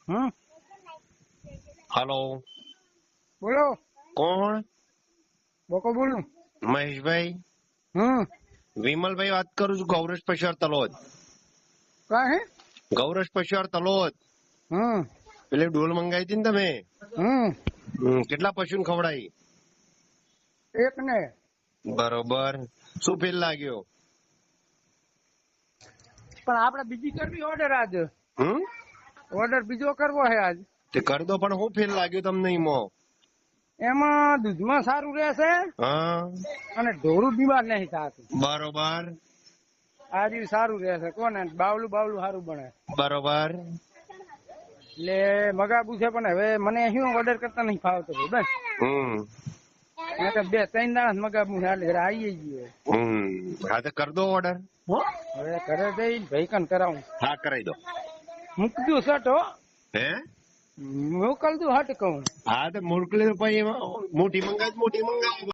Hello बोलो कौन? Boko बोलू મહેશભાઈ વિમલભાઈ વાત કરું છું ગૌરેશ પશિયાર તલોદ. का है ગૌરેશ પશિયાર તલોદ. પેલી ડોલ મંગાવી હતી ને તમે, કેટલા પશુ ખવડાવી? एक ने બરોબર. શું ફેલ લાગ્યો? પણ આપણે બીજી કરવી ઓર્ડર આજ હમ ઓર્ડર બીજો કરવો છે આજ. તે કરી દો, પણ શું ફેલ લાગ્યું તમને એમાં? એમાં દૂધમાં સારું રહેશે હા અને ઢોરું બીમાર નહીં થતું. બરોબર આજે સારું રહેશે કોને બાવલું સારું બને. બરોબર. એટલે મગાવું છે પણ હવે મને શું ઓર્ડર કરતા નહીં ફાવતો બસ. બે ત્રણ દાડા મગાવું છે એટલે આવીએ જઈએ. હા તો કરી દો ઓર્ડર. હવે ઘરે જઈ ભાઈ કન કરાવું. હા કરાવી દો. મૂકજો શર્ટ હો. હે મોકલતું હટ કહું. હા તો મોકલી દો પછી મોટી મંગાવી